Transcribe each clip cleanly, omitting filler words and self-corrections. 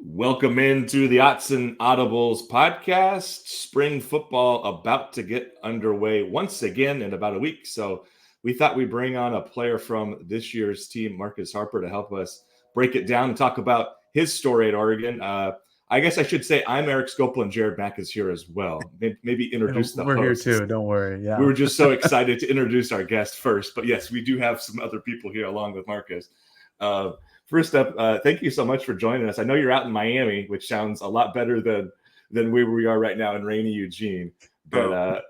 Welcome into the Otts and Audibles podcast. Spring football about to get underway once again in about a week. So we thought we'd bring on a player from this year's team, Marcus Harper, to help us break it down and talk about his story at Oregon. I guess I should say I'm Erik Skopil and Jared Mack is here as well. Maybe introduce the We're hosts. here too. Don't worry. Yeah. We were just so excited to introduce our guest first. But yes, we do have some other people here along with Marcus. First up, thank you so much for joining us. I know you're out in Miami, which sounds a lot better than where we are right now in rainy Eugene. But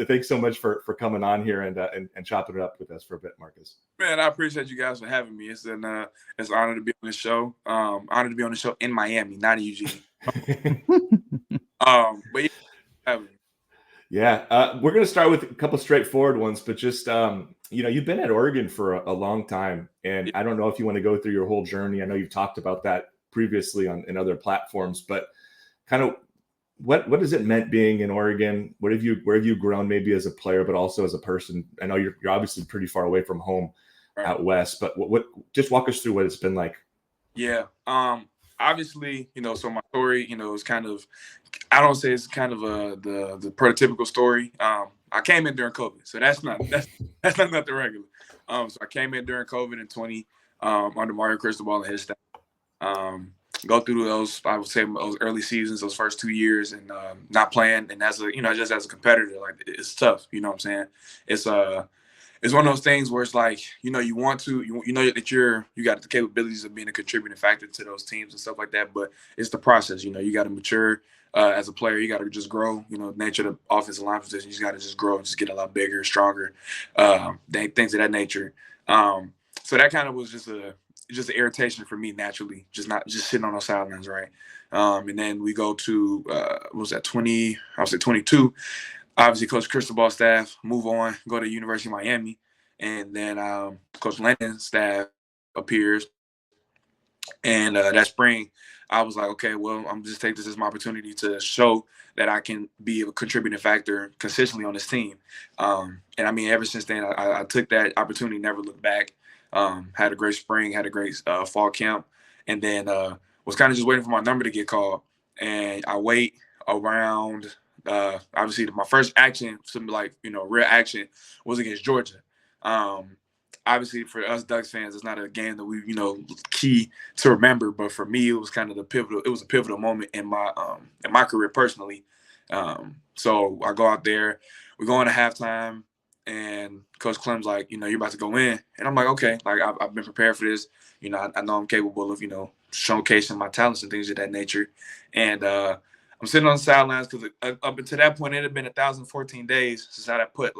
thanks so much for coming on here and chopping it up with us for a bit, Marcus. Man, I appreciate you guys for having me. It's an honor to be on the show. Honored to be on the show in Miami, not in Eugene. But yeah, having me. Yeah, we're going to start with a couple straightforward ones, but just you've been at Oregon for a long time, and I don't know if you want to go through your whole journey. I know you've talked about that previously in other platforms, but kind of what has it meant being in Oregon? Where have you grown, maybe as a player, but also as a person? I know you're obviously pretty far away from home out west, but what just walk us through what it's been like. Yeah. Obviously, so my story, is kind of, I don't say it's kind of the prototypical story. I came in during COVID, so that's not the regular. So I came in during COVID in 20 under Mario Cristobal and his staff. Go through those, I would say, those early seasons, those first 2 years, and not playing. And just as a competitor, like, it's tough. You know what I'm saying? It's one of those things where it's like, you want to, you know that you got the capabilities of being a contributing factor to those teams and stuff like that. But it's the process. You got to mature as a player. You got to just grow. Nature of the offensive line position. You just got to just grow and just get a lot bigger, stronger, things of that nature. So that kind of was just an irritation for me naturally, just sitting on those sidelines, right? And then we go to what was that 20? I would say 22. Obviously, Coach Cristobal's staff move on, go to University of Miami, and then Coach Landon's staff appears. And that spring, I was like, okay, well, I'm just take this as my opportunity to show that I can be a contributing factor consistently on this team. And I mean, ever since then, I took that opportunity, never looked back. Had a great spring, had a great fall camp, and then was kind of just waiting for my number to get called. And I wait around. Obviously, my first action, real action, was against Georgia. Obviously, for us Ducks fans, it's not a game that we, key to remember. But for me, it was kind of It was a pivotal moment in my career personally. So I go out there, we go into halftime, and Coach Clem's like, you're about to go in, and I'm like, okay, like I've been prepared for this. I know I'm capable of, showcasing my talents and things of that nature, and I'm sitting on the sidelines because up until that point, it had been 1,014 days since I had put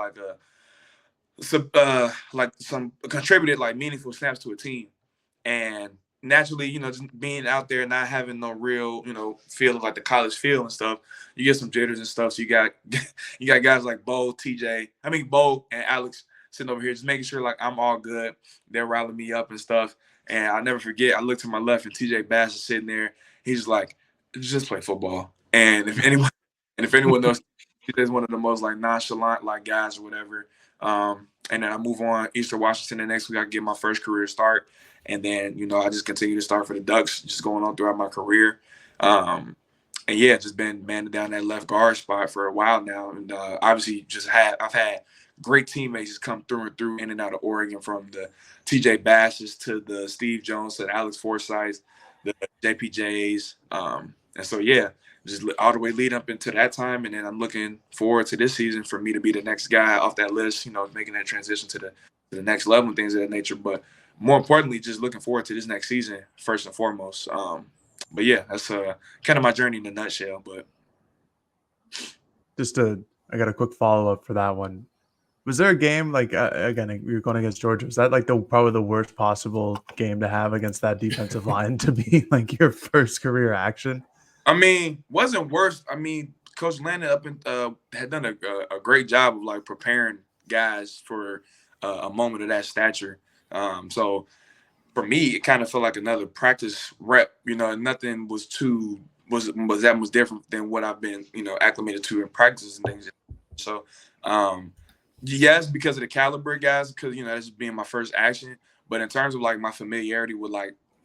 some contributed meaningful snaps to a team, and naturally, just being out there, not having no real, feel of the college feel and stuff, you get some jitters and stuff. So you got guys like Bo and Alex sitting over here, just making sure I'm all good. They're riling me up and stuff. And I'll never forget, I looked to my left and TJ Bass is sitting there. He's like, just play football. And if anyone knows, he's one of the most nonchalant guys or whatever. And then I move on Eastern Washington the next week. I get my first career start, and then I just continue to start for the Ducks, just going on throughout my career. And yeah, just been manning down that left guard spot for a while now, and obviously I've had great teammates just come through and through in and out of Oregon, from the TJ Basses to the Steve Jones to the Alex Forsyth, the JPJs, and so yeah. Just all the way lead up into that time, and then I'm looking forward to this season for me to be the next guy off that list, making that transition to the next level and things of that nature. But more importantly, just looking forward to this next season first and foremost. But yeah, that's kind of my journey in a nutshell. But I got a quick follow up for that one. Was there a game again, you're going against Georgia? Was that probably the worst possible game to have against that defensive line to be your first career action? I mean, wasn't worse. I mean, Coach Landon had done a great job of preparing guys for a moment of that stature. So for me, it kind of felt like another practice rep. Nothing was that much different than what I've been acclimated to in practices and things. So yes, because of the caliber of guys, because that's being my first action. But in terms of my familiarity with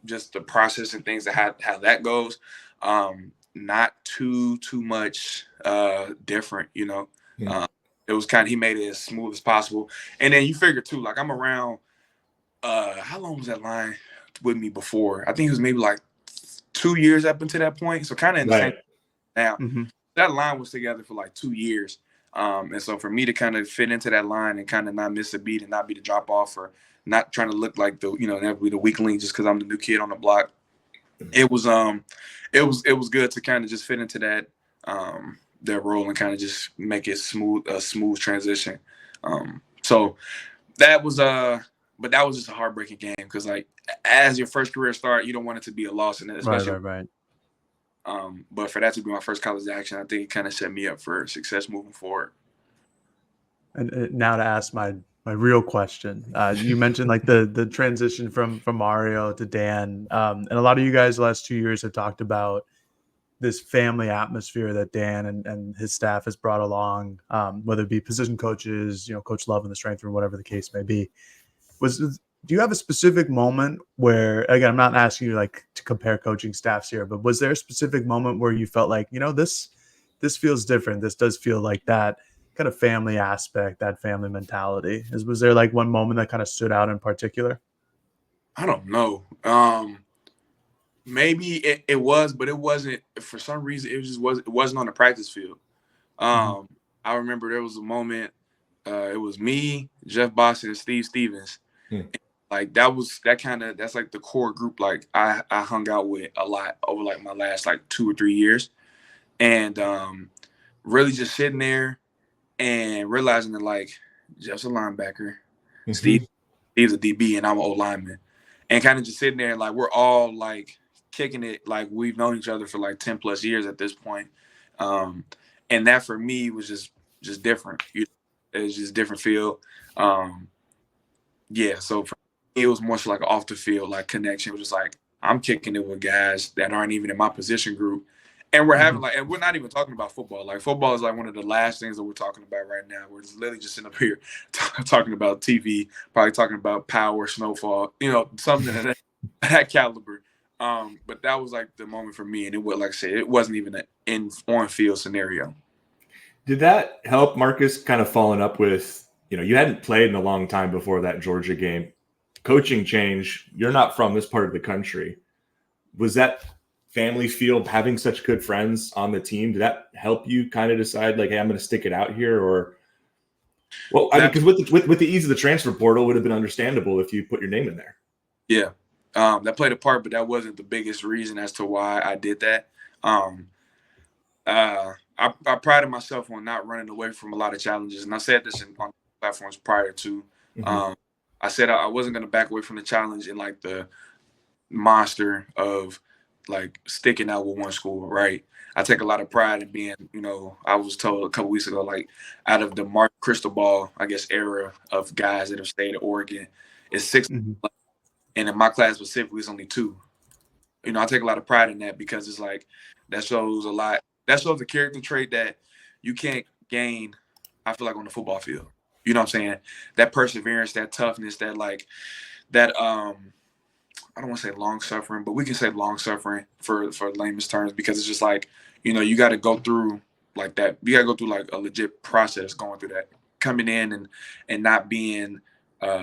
just the process and things, that how that goes, not too much different, you know. It was kind of, he made it as smooth as possible. And then you figure too, like, I'm around, how long was that line with me before? I think it was maybe like 2 years up until that point. So kind of in the same now. That line was together for like 2 years. And so for me to kind of fit into that line and kind of not miss a beat and not be the drop off, or not trying to look like the, you know, never be the weak link just because I'm the new kid on the block. It was good to kind of just fit into that role and kind of just make it a smooth transition. So that was but that was just a heartbreaking game, because like, as your first career start, you don't want it to be a loss, and especially right. But for that to be my first college action, I think it kind of set me up for success moving forward. And now to ask my real question, you mentioned like the transition from Mario to Dan, and a lot of you guys the last 2 years have talked about this family atmosphere that Dan and his staff has brought along, whether it be position coaches, you know, Coach Love in the strength room, whatever the case may be. Do you have a specific moment where, again, I'm not asking you like to compare coaching staffs here, but was there a specific moment where you felt like, you know, this feels different, this does feel like that kind of family aspect, that family mentality? Was there like one moment that kind of stood out in particular? I don't know. Maybe it was, but it wasn't, for some reason, it wasn't on the practice field. I remember there was a moment, it was me, Jeff Boston, and Steve Stevens. Like that's like the core group like I hung out with a lot over like my last like 2 or 3 years. And really just sitting there and realizing that like Jeff's a linebacker, Steve's a DB, and I'm an O lineman. And kind of just sitting there and like we're all like kicking it like we've known each other for like 10 plus years at this point. And that for me was just different. It was just different feel. Yeah, so for me, it was more so like an off the field like connection. It was just like I'm kicking it with guys that aren't even in my position group, and we're having like, and we're not even talking about football. Like football is like one of the last things that we're talking about right now. We're just literally just sitting up here talking about TV, probably talking about power, snowfall, you know, something of that caliber. But that was like the moment for me, and it was, like I said, it wasn't even an on field scenario. Did that help, Marcus, kind of following up with, you know, you hadn't played in a long time before that Georgia game, coaching change, you're not from this part of the country. Was that family feel, having such good friends on the team, did that help you kind of decide like, hey, I'm going to stick it out here? Or, well, I mean, because with the ease of the transfer portal, it would have been understandable if you put your name in there. Yeah, that played a part, but that wasn't the biggest reason as to why I did that. I prided myself on not running away from a lot of challenges, and I said this on platforms prior to. I said I wasn't going to back away from the challenge and like the monster of like sticking out with one school, right? I take a lot of pride in being, you know, I was told a couple weeks ago, like out of the Mark Cristobal, I guess, era of guys that have stayed at Oregon, it's 6, and in my class specifically, it's only 2. You know, I take a lot of pride in that because it's like that shows a lot. That shows a character trait that you can't gain, I feel like, on the football field. You know what I'm saying? That perseverance, that toughness, that like that I don't want to say long suffering, but we can say long suffering for layman's terms, because it's just like, you know, you got to go through like that. You got to go through like a legit process going through that, coming in and not being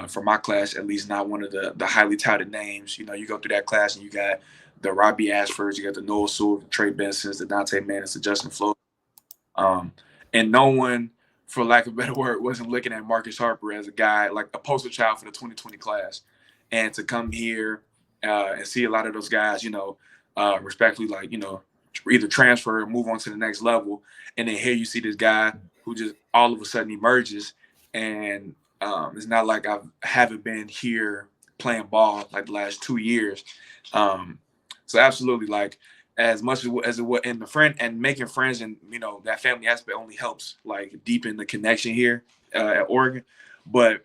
for my class at least not one of the highly touted names. You know, you go through that class and you got the Robbie Ashfords, you got the Noah Sewell, the Trey Bensons, the Dante Manis, the Justin Flo, and no one, for lack of a better word, wasn't looking at Marcus Harper as a guy, like a poster child for the 2020 class. And to come here and see a lot of those guys, you know, respectfully, like, you know, either transfer or move on to the next level. And then here you see this guy who just all of a sudden emerges. And it's not like I haven't been here playing ball like the last 2 years. So absolutely, like, as much as it was in the friend and making friends, and you know that family aspect only helps like deepen the connection here at Oregon. But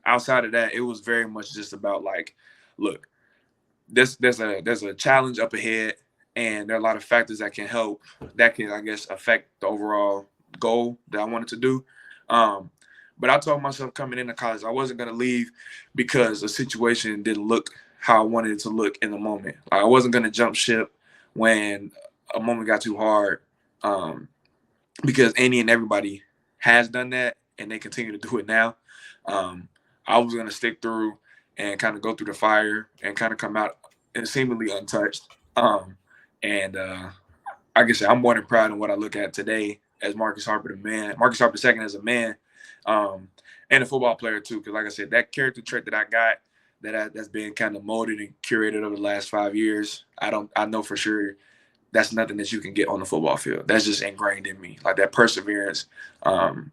outside of that, it was very much just about like, look, there's a challenge up ahead, and there are a lot of factors that can help, that can, I guess, affect the overall goal that I wanted to do. But I told myself coming into college I wasn't going to leave because a situation didn't look how I wanted it to look in the moment. Like, I wasn't going to jump ship when a moment got too hard, because any and everybody has done that, and they continue to do it now. I was going to stick through and kind of go through the fire and kind of come out and seemingly untouched. Like I said, I'm more than proud of what I look at today as Marcus Harper, the man, Marcus Harper II as a man, and a football player too. Because like I said, that character trait that I got, that's been kind of molded and curated over the last 5 years, I know for sure that's nothing that you can get on the football field. That's just ingrained in me, like that perseverance. And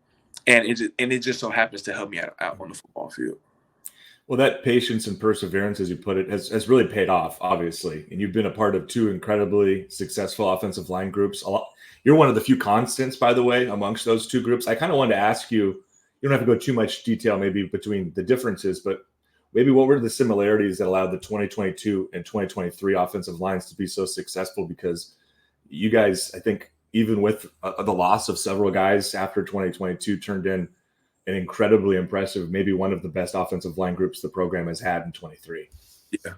it just so happens to help me out on the football field. Well, that patience and perseverance, as you put it, has really paid off, obviously. And you've been a part of 2 incredibly successful offensive line groups. You're one of the few constants, by the way, amongst those 2 groups. I kind of wanted to ask you, you don't have to go too much detail maybe between the differences, but maybe what were the similarities that allowed the 2022 and 2023 offensive lines to be so successful? Because you guys, I think, even with the loss of several guys after 2022, turned in an incredibly impressive, maybe one of the best offensive line groups the program has had in 23. Yeah,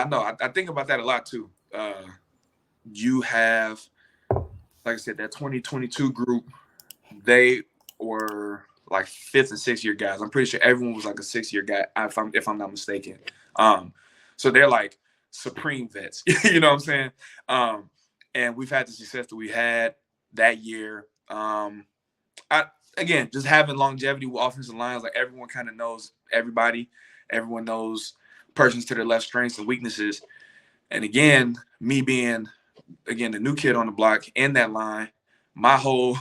no, I think about that a lot too. You have, like I said, that 2022 group, they were like 5th and 6th year guys. I'm pretty sure everyone was like a 6th year guy, if I'm not mistaken. So they're like supreme vets, you know what I'm saying? And we've had the success that we had that year. Again, just having longevity with offensive lines, like everyone kind of knows everybody. Everyone knows persons to their left strengths and weaknesses. And again, me being, the new kid on the block in that line, my whole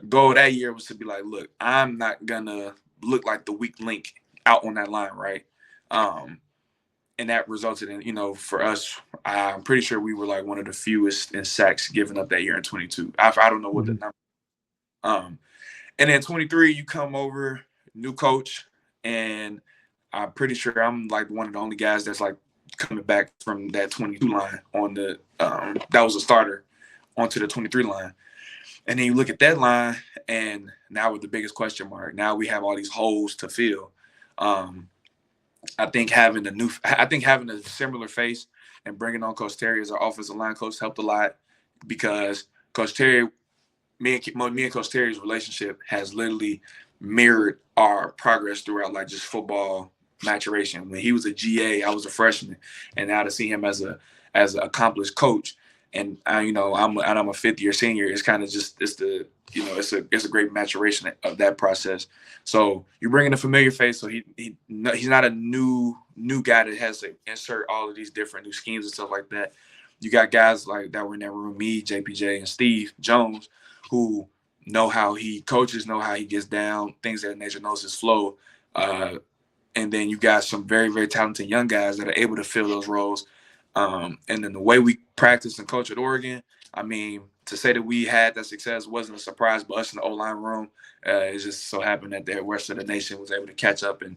goal that year was to be like, look, I'm not going to look like the weak link out on that line, right? And that resulted in, for us, I'm pretty sure we were like one of the fewest in sacks given up that year in 22. I don't know what the number. And then 23, you come over, new coach, and I'm pretty sure I'm like one of the only guys that's like coming back from that 22 line on the that was a starter onto the 23 line. And then you look at that line, and now with the biggest question mark, now we have all these holes to fill. I think having a similar face and bringing on Coach Terry as our offensive line coach helped a lot, because Coach Terry, me and Coach Terry's relationship has literally mirrored our progress throughout like just football maturation. When he was a GA, I was a freshman, and now to see him as an accomplished coach, and I'm a 5th year senior, it's kind of just it's a great maturation of that process. So you're bringing a familiar face, so he's not a new guy that has to insert all of these different new schemes and stuff like that. You got guys like that were in that room, me, JPJ, and Steve Jones, who know how he coaches, know how he gets down, things of that nature, knows his flow. And then you got some very, very talented young guys that are able to fill those roles. And then the way we practice and coach at Oregon, I mean, to say that we had that success wasn't a surprise, but us in the O-line room, it just so happened that the rest of the nation was able to catch up and,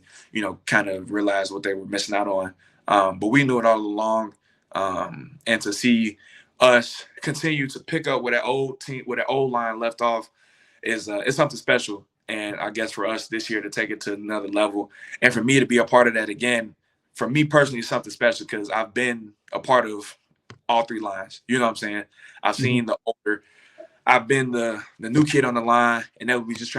kind of realize what they were missing out on. But we knew it all along. And to see us continue to pick up where that old line left off is it's something special. And I guess for us this year to take it to another level, and for me to be a part of that again, for me personally, it's something special because I've been a part of all 3 lines. You know what I'm saying? I've seen I've been the new kid on the line, and that would be just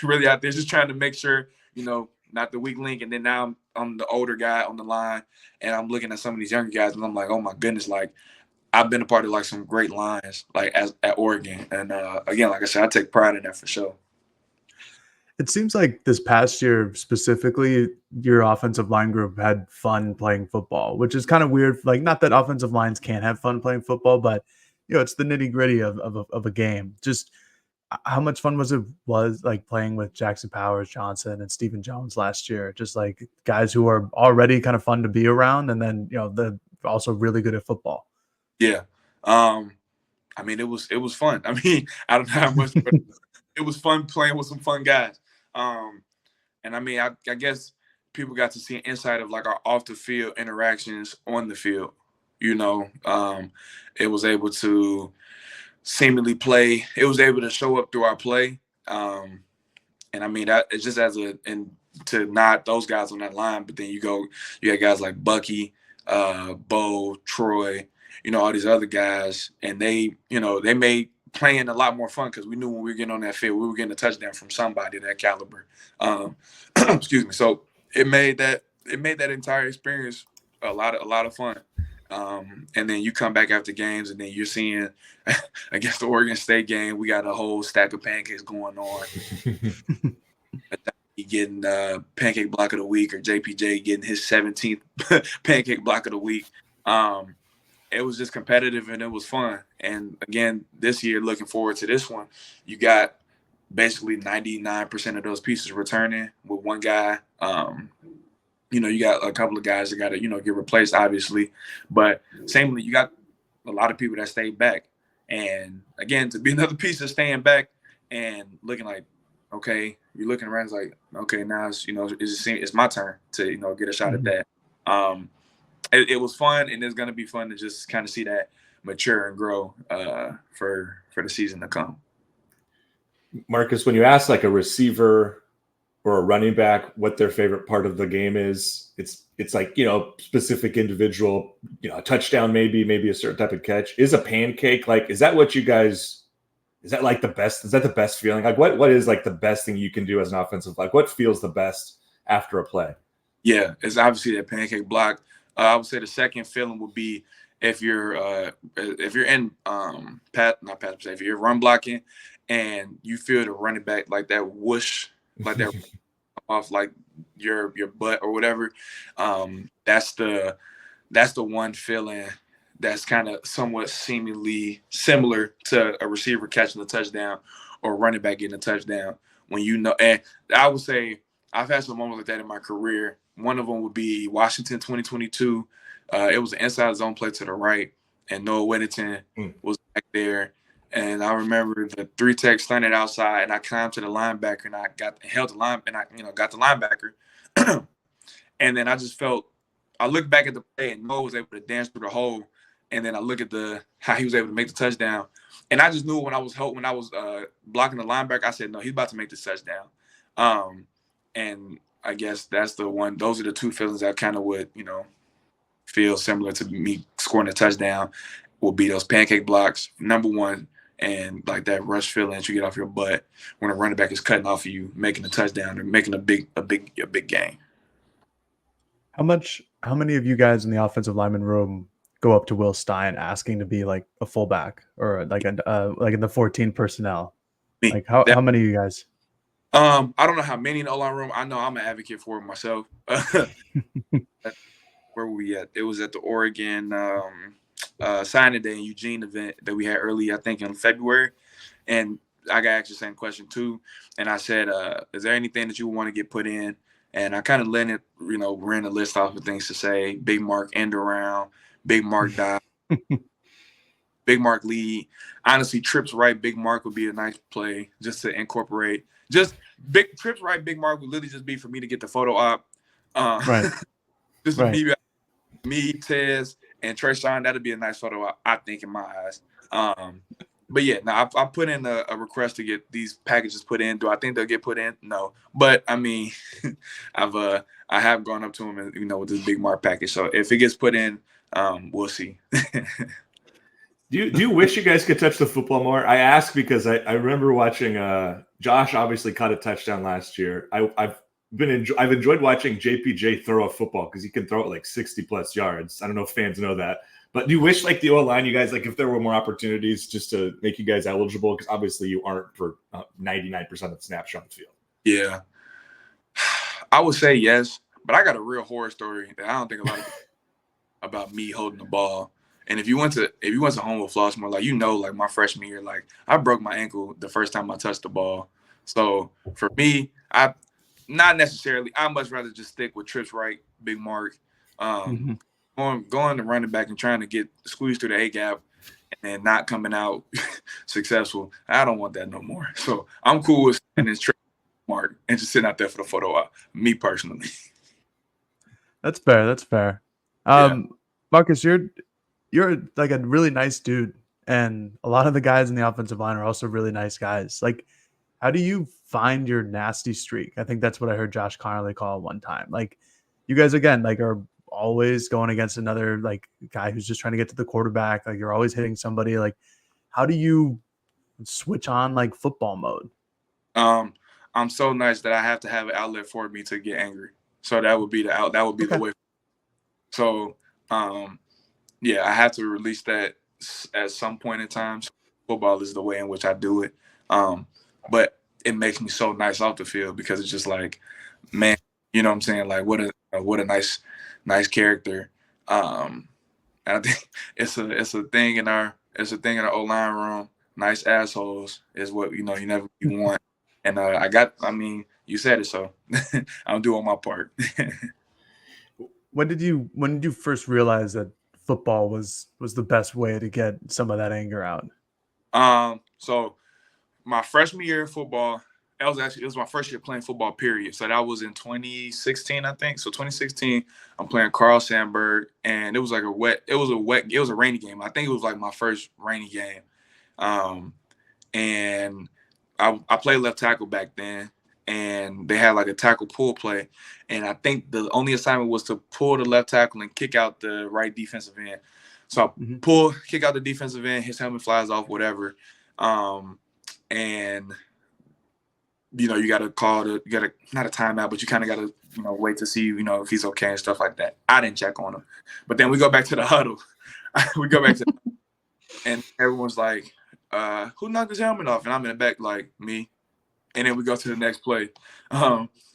really out there, just trying to make sure, not the weak link. And then now I'm the older guy on the line, and I'm looking at some of these younger guys, and I'm like, oh my goodness, like I've been a part of like some great lines, like at Oregon. And again, like I said, I take pride in that for sure. It seems like this past year specifically, your offensive line group had fun playing football, which is kind of weird. Like, not that offensive lines can't have fun playing football, but it's the nitty gritty of a game. Just how much fun was like playing with Jackson Powers Johnson and Stephen Jones last year? Just like guys who are already kind of fun to be around, and then they're also really good at football. Yeah, I mean it was fun. I mean, I don't know how much, but it was fun playing with some fun guys. And I mean, I guess people got to see an insight of like our off the field interactions on the field. It was able to seemingly play. It was able to show up through our play. And I mean, that it's just and to nod those guys on that line. But then you got guys like Bucky, Bo, Troy, all these other guys, and they made playing a lot more fun because we knew when we were getting on that field, we were getting a touchdown from somebody that caliber. Excuse me. So it made that entire experience a lot of fun. And then you come back after games, and then you're seeing against the Oregon State game, we got a whole stack of pancakes going on. Getting pancake block of the week, or JPJ getting his 17th pancake block of the week. It was just competitive and it was fun. And again, this year, looking forward to this one, you got basically 99% of those pieces returning with one guy. You got a couple of guys that got to, get replaced, obviously. But samely, you got a lot of people that stayed back. And again, to be another piece of staying back and looking like, okay, you're looking around, it's like, okay, now it's my turn to, get a shot at that. It was fun, and it's going to be fun to just kind of see that mature and grow for the season to come. Marcus, when you ask like a receiver or a running back what their favorite part of the game is, it's like, specific individual, a touchdown, maybe a certain type of catch. Is a pancake like, is that what you guys, is that like the best? Is that the best feeling? Like what is like the best thing you can do as an offensive, like what feels the best after a play? Yeah, it's obviously that pancake block. I would say the second feeling would be if you're in if you're run blocking and you feel the running back like that whoosh, like that off like your butt or whatever. That's the one feeling that's kind of somewhat seemingly similar to a receiver catching a touchdown or a running back getting a touchdown. And I would say I've had some moments like that in my career. One of them would be Washington 2022. It was an inside zone play to the right, and Noah Whittington was back there. And I remember the 3-tech stunted outside, and I climbed to the linebacker, and I got the linebacker. And then I just felt, I looked back at the play, and Noah was able to dance through the hole. And then I look at how he was able to make the touchdown, and I just knew when I was blocking the linebacker, I said, no, he's about to make this touchdown. And I guess that's the one. Those are the two feelings that kind of would, feel similar to me scoring a touchdown. Will be those pancake blocks, number one, and like that rush feeling that you get off your butt when a running back is cutting off of you, making a touchdown or making a big game. How many of you guys in the offensive lineman room go up to Will Stein asking to be like a fullback or like in the 14 personnel? Me. Like how many of you guys? I don't know how many in the O-line room. I know I'm an advocate for it myself. Where were we at? It was at the Oregon signing day in Eugene event that we had early, I think in February. And I got asked the same question too. And I said, is there anything that you want to get put in? And I kind of ran a list off of things to say. Big Mark end around, Big Mark dive, Big Mark lead. Honestly, trips right, Big Mark would be a nice play just to incorporate. Just big trips right, Big Mark would literally just be for me to get the photo op. Right. Just to be me, Tez, and Treshawn. That'd be a nice photo op, I think, in my eyes. But yeah, now I put in a request to get these packages put in. Do I think they'll get put in? No, but I mean, I have gone up to him and with this Big Mark package. So if it gets put in, we'll see. Do you wish you guys could touch the football more? I ask because I remember watching Josh obviously caught a touchdown last year. I've enjoyed watching JPJ throw a football because he can throw it like 60+ yards. I don't know if fans know that. But do you wish like the O-line, you guys, like if there were more opportunities just to make you guys eligible? Because obviously you aren't for 99% of the snaps on the field. Yeah. I would say yes, but I got a real horror story that I don't think a lot of about me holding the ball. And if you went to home with Flossmore, like my freshman year, like I broke my ankle the first time I touched the ball. So for me, not necessarily. I'd much rather just stick with trips right, Big Mark. Going to running back and trying to get squeezed through the A gap and then not coming out successful. I don't want that no more. So I'm cool with sitting in trip Mark and just sitting out there for the photo op. Me personally. That's fair. That's fair. Yeah. Marcus, you're like a really nice dude, and a lot of the guys in the offensive line are also really nice guys. Like, how do you find your nasty streak? I think that's what I heard Josh Connerly call it one time. Like, you guys again, like, are always going against another like guy who's just trying to get to the quarterback. Like, you're always hitting somebody. Like, how do you switch on like football mode? I'm so nice that I have to have an outlet for me to get angry. So that would be the way. So yeah, I have to release that at some point in time. So football is the way in which I do it. But it makes me so nice off the field because it's just like, man, you know what I'm saying? Like, what a nice character. And I think it's a thing in our O line room. Nice assholes is what you want. And you said it, so I'm doing my part. When did you first realize that football was the best way to get some of that anger out? So my freshman year of football, it was my first year playing football, period. So that was in 2016, I think. So 2016, I'm playing Carl Sandburg, and it was like it was a rainy game. I think it was like my first rainy game. And I played left tackle back then, and they had like a tackle pull play. And I think the only assignment was to pull the left tackle and kick out the right defensive end. So I kick out the defensive end, his helmet flies off, whatever. And you got to not a timeout, but you kind of got to, wait to see, if he's okay and stuff like that. I didn't check on him. But then we go back to the huddle. And everyone's like, who knocked his helmet off? And I'm in the back like, me. And then we go to the next play.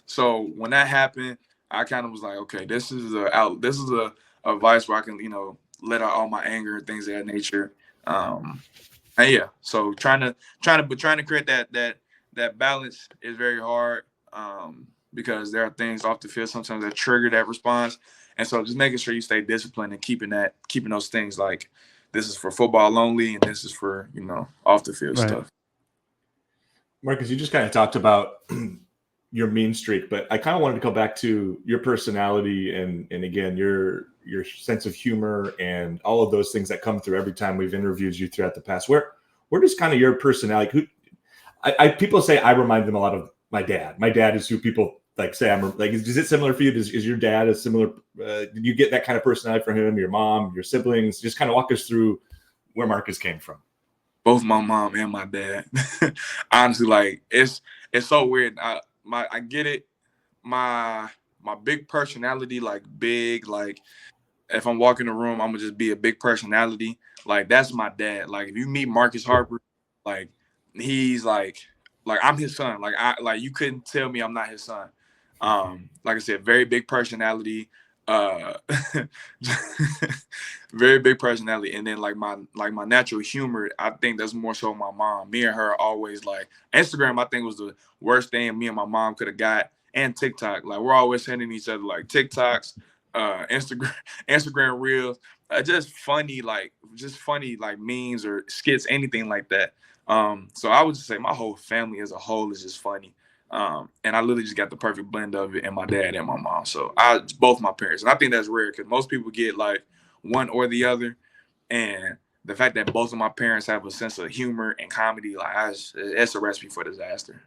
So when that happened, I kind of was like, okay, this is a vice where I can, let out all my anger and things of that nature. And yeah, so trying to create that balance is very hard, because there are things off the field sometimes that trigger that response. And so just making sure you stay disciplined and keeping those things like, this is for football only, and this is for, off the field stuff. Marcus, you just kind of talked about your mean streak, but I kind of wanted to go back to your personality and again, your sense of humor and all of those things that come through every time we've interviewed you throughout the past. Where does kind of your personality, people say I remind them a lot of my dad. My dad is who people like say I'm like. Is it similar for you? Is your dad a similar? Did you get that kind of personality from him? Your mom, your siblings? Just kind of walk us through where Marcus came from. Both my mom and my dad. Honestly, like it's so weird. I get it. My big personality, like big, like if I'm walking the room, I'm gonna just be a big personality. Like that's my dad. Like if you meet Marcus Harper, like he's like I'm his son. Like you couldn't tell me I'm not his son. Like I said, very big personality. Very big personality. And then like my natural humor, I think that's more so my mom. Me and her are always like Instagram, I think was the worst thing me and my mom could have got, and TikTok. Like we're always sending each other like TikToks, Instagram reels, just funny like memes or skits, anything like that. So I would just say my whole family as a whole is just funny. And I literally just got the perfect blend of it in my dad and my mom. So both my parents. And I think that's rare because most people get like one or the other. And the fact that both of my parents have a sense of humor and comedy, like it's a recipe for disaster.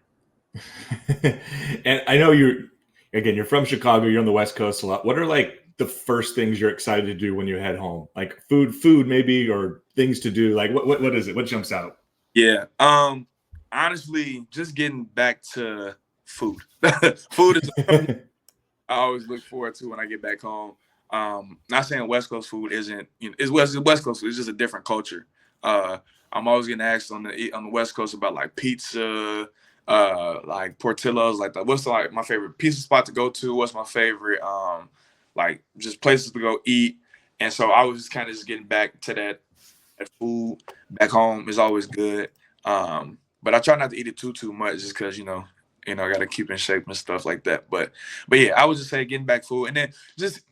And I know you're from Chicago, you're on the West Coast a lot. What are like the first things you're excited to do when you head home? Like food maybe, or things to do? Like what is it? What jumps out? Yeah. Honestly, just getting back to food. Food is I always look forward to when I get back home. Not saying West Coast food isn't, it's West Coast food. It's just a different culture. I'm always getting asked on the West Coast about like pizza, like Portillo's, like what's like my favorite pizza spot to go to? What's my favorite, like just places to go eat? And so I was just kind of just getting back to that food back home is always good. But I try not to eat it too much just because, I got to keep in shape and stuff like that. But yeah, I would just say getting back food, and then just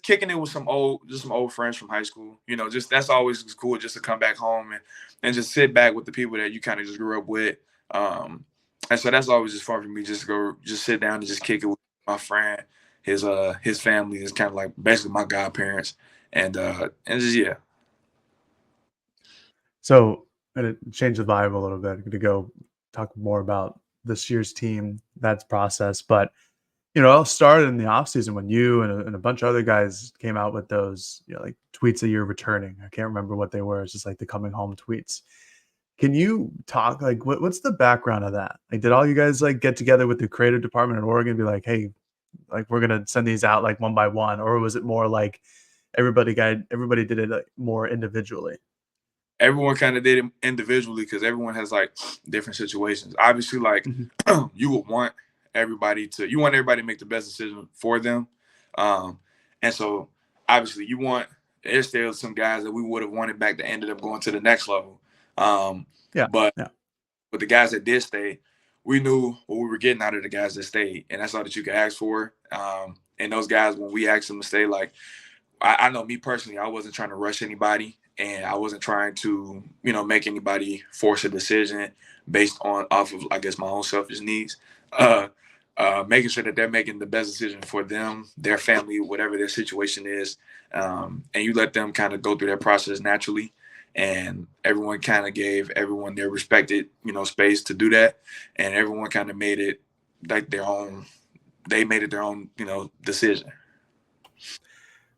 kicking it with some old friends from high school. Just that's always cool just to come back home and just sit back with the people that you kind of just grew up with. And so that's always just fun for me, just to go just sit down and just kick it with my friend. His family is kind of like basically my godparents, and just yeah. So, and it changed the vibe a little bit to go talk more about this year's team, that's process. But it all started in the offseason when you and a bunch of other guys came out with those, like tweets that you're returning. I can't remember what they were. It's just like the coming home tweets. Can you talk like what's the background of that? Like, did all you guys like get together with the creative department in Oregon and be like, hey, like we're gonna send these out like one by one, or was it more like everybody did it like, more individually? Everyone kind of did it individually because everyone has like different situations. Obviously, like you want everybody to make the best decision for them. And so obviously there's still some guys that we would have wanted back that ended up going to the next level. But with the guys that did stay, we knew what we were getting out of the guys that stayed, and that's all that you could ask for. And those guys, when we asked them to stay, like I know me personally, I wasn't trying to rush anybody, and I wasn't trying to, make anybody force a decision based off of, I guess, my own selfish needs. Making sure that they're making the best decision for them, their family, whatever their situation is, and you let them kind of go through that process naturally. And everyone kind of gave everyone their respected, space to do that, and everyone kind of made it like their own. They made it their own, decision.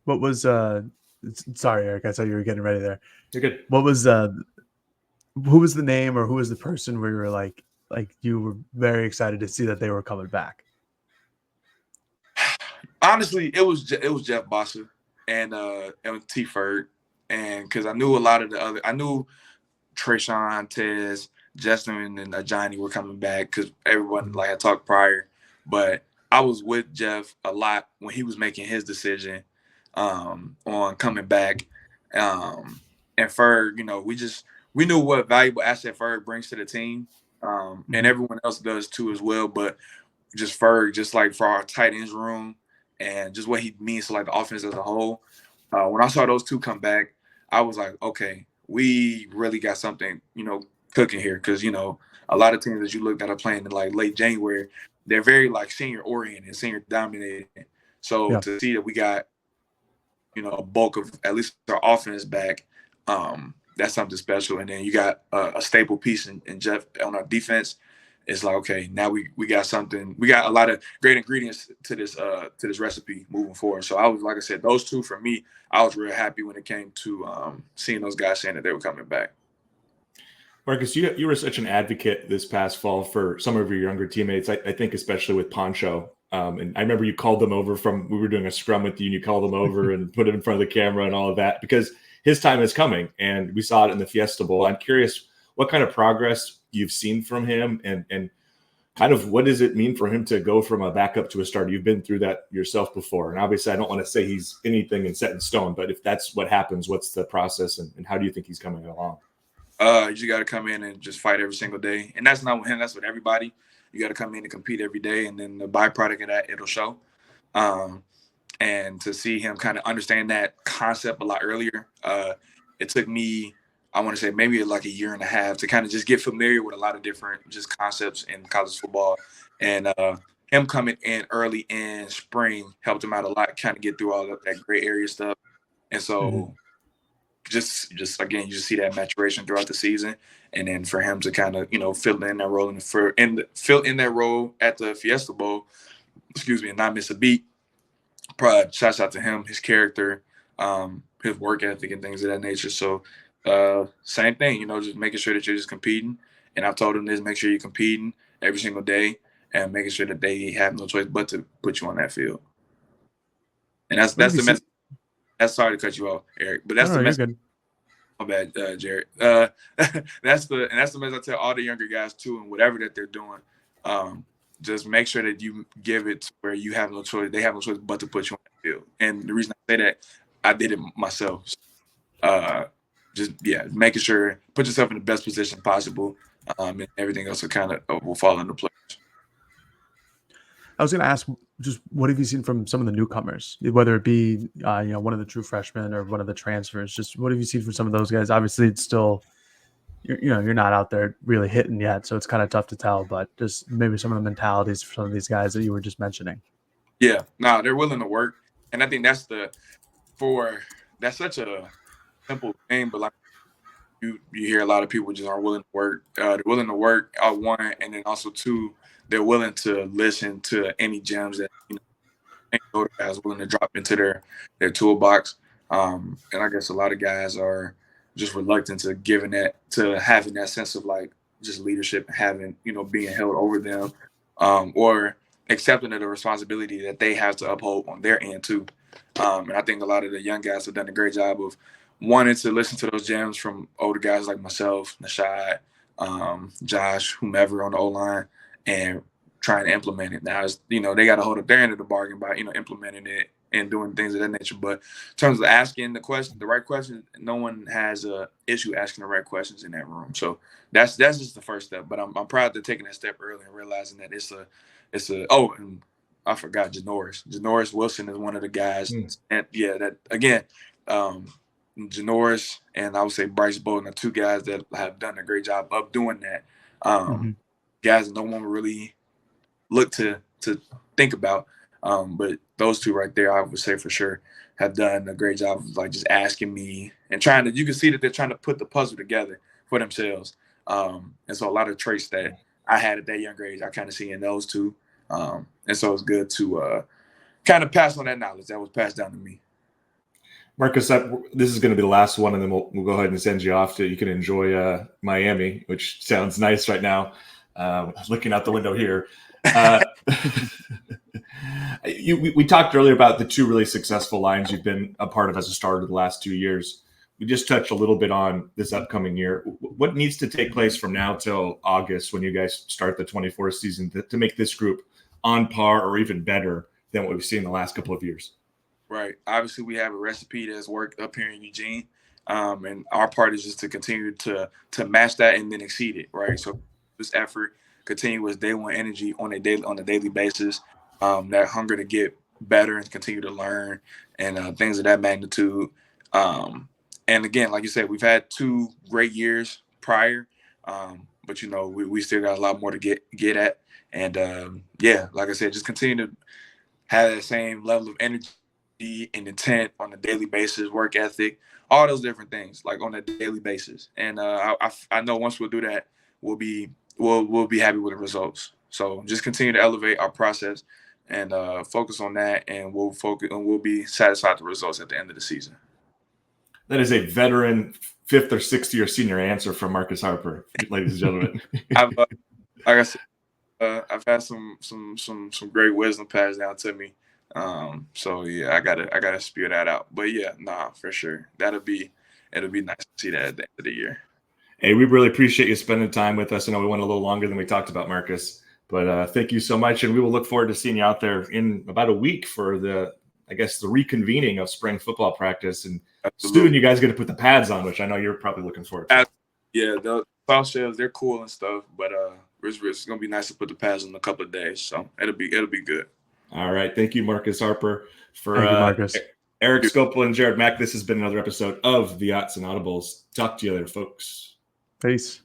What was sorry, Eric, I saw you were getting ready there. You're good. What was who was the name or who was the person where you were like you were very excited to see that they were coming back? Honestly, it was Jeff Bosser and T. Ferg, and because I knew a lot of I knew Trayshawn, Tez, Justin, and Johnny were coming back because everyone like I talked prior, but I was with Jeff a lot when he was making his decision on coming back, and Ferg, we knew what valuable asset Ferg brings to the team, and everyone else does too as well. But just Ferg, just like for our tight ends room, and just what he means to like the offense as a whole. When I saw those two come back, I was like, okay, we really got something, cooking here. Because, a lot of teams that you look at are playing in like late January, they're very like senior oriented, senior dominated. So to see that we got, a bulk of at least our offense back, that's something special. And then you got a staple piece in Jeff on our defense. It's like, okay, now we got something. We got a lot of great ingredients to this recipe moving forward. So I was, like I said, those two for me, I was real happy when it came to seeing those guys saying that they were coming back. Marcus, you were such an advocate this past fall for some of your younger teammates. I think especially with Poncho. And I remember you called them over we were doing a scrum with you, and you called them over and put him in front of the camera and all of that because his time is coming, and we saw it in the Fiesta Bowl. I'm curious what kind of progress you've seen from him and kind of what does it mean for him to go from a backup to a starter? You've been through that yourself before. And obviously I don't want to say he's anything and set in stone, but if that's what happens, what's the process and how do you think he's coming along? You just got to come in and just fight every single day. And that's not with him, that's with everybody. You got to come in and compete every day. And then the byproduct of that, it'll show. And to see him kind of understand that concept a lot earlier, it took me, I want to say maybe like a year and a half to kind of just get familiar with a lot of different just concepts in college football. And him coming in early in spring helped him out a lot, kind of get through all of that gray area stuff. And so just again, you just see that maturation throughout the season. And then for him to kind of, fill in that role fill in that role at the Fiesta Bowl, and not miss a beat. Probably shouts out to him, his character, his work ethic and things of that nature. So same thing, just making sure that you're just competing. And I've told them this, make sure you're competing every single day and making sure that they have no choice but to put you on that field. And that's the message. That's sorry to cut you off, Eric, but that's the message. My bad, Jared. That's the message I tell all the younger guys too, and whatever that they're doing. Just make sure that you give it to where you have no choice. They have no choice but to put you on the field. And the reason I say that, I did it myself. Making sure put yourself in the best position possible, and everything else will fall into place. I was going to ask, just what have you seen from some of the newcomers, whether it be one of the true freshmen or one of the transfers? Just what have you seen from some of those guys? Obviously, it's still you're not out there really hitting yet, so it's kind of tough to tell. But just maybe some of the mentalities for some of these guys that you were just mentioning. Yeah, no, they're willing to work, and I think that's such a simple thing, but like you hear a lot of people just aren't willing to work. They're willing to work out one, and then also two, they're willing to listen to any gems that any older guys willing to drop into their toolbox. And I guess a lot of guys are just reluctant to having that sense of like just leadership, having being held over them, or accepting of the responsibility that they have to uphold on their end too. And I think a lot of the young guys have done a great job of wanting to listen to those gems from older guys like myself, Nashad, Josh, whomever on the O-line, and trying to implement it. Now, they got to hold up their end of the bargain by, implementing it and doing things of that nature. But in terms of asking the right question, no one has a issue asking the right questions in that room. So that's just the first step. But I'm proud of taking that step early and realizing that and I forgot Janoris. Janoris Wilson is one of the guys. And that again, Janoris and I would say Bryce Bolden are two guys that have done a great job of doing that. Guys that no one really look to think about. But those two right there, I would say for sure, have done a great job of like just asking me and you can see that they're trying to put the puzzle together for themselves. And so a lot of traits that I had at that younger age, I kind of see in those two. And so it's good to kind of pass on that knowledge that was passed down to me. Marcus, this is going to be the last one, and then we'll go ahead and send you off you can enjoy Miami, which sounds nice right now. Looking out the window here. We talked earlier about the two really successful lines you've been a part of as a starter the last 2 years. We just touched a little bit on this upcoming year. What needs to take place from now till August when you guys start the 24 season to make this group on par or even better than what we've seen the last couple of years? Right. Obviously, we have a recipe that's worked up here in Eugene, and our part is just to continue to match that and then exceed it. Right. So this effort, continuous day one energy on a daily basis, that hunger to get better and continue to learn, and things of that magnitude. And again, like you said, we've had 2 great years prior, but we still got a lot more to get at. And like I said, just continue to have that same level of energy and intent on a daily basis, work ethic, all those different things, like on a daily basis. And I know once we'll do that, we'll be happy with the results. So just continue to elevate our process and focus on that, and we'll be satisfied with the results at the end of the season. That is a veteran 5th or 6th year senior answer from Marcus Harper, ladies and gentlemen. Like I said, I've had some great wisdom passed down to me. So yeah, I gotta spew that out. But yeah, for sure. It'll be nice to see that at the end of the year. Hey, we really appreciate you spending time with us. I know we went a little longer than we talked about, Marcus, but thank you so much. And we will look forward to seeing you out there in about a week for the reconvening of spring football practice. And soon you guys get to put the pads on, which I know you're probably looking forward to. Yeah, the soft shells, they're cool and stuff, but it's gonna be nice to put the pads on in a couple of days. So it'll be good. All right. Thank you, Marcus Harper. For Thank you, Marcus. Erik, Skopil, and Jared Mack, this has been another episode of the Yachts and Audibles. Talk to you later, folks. Peace.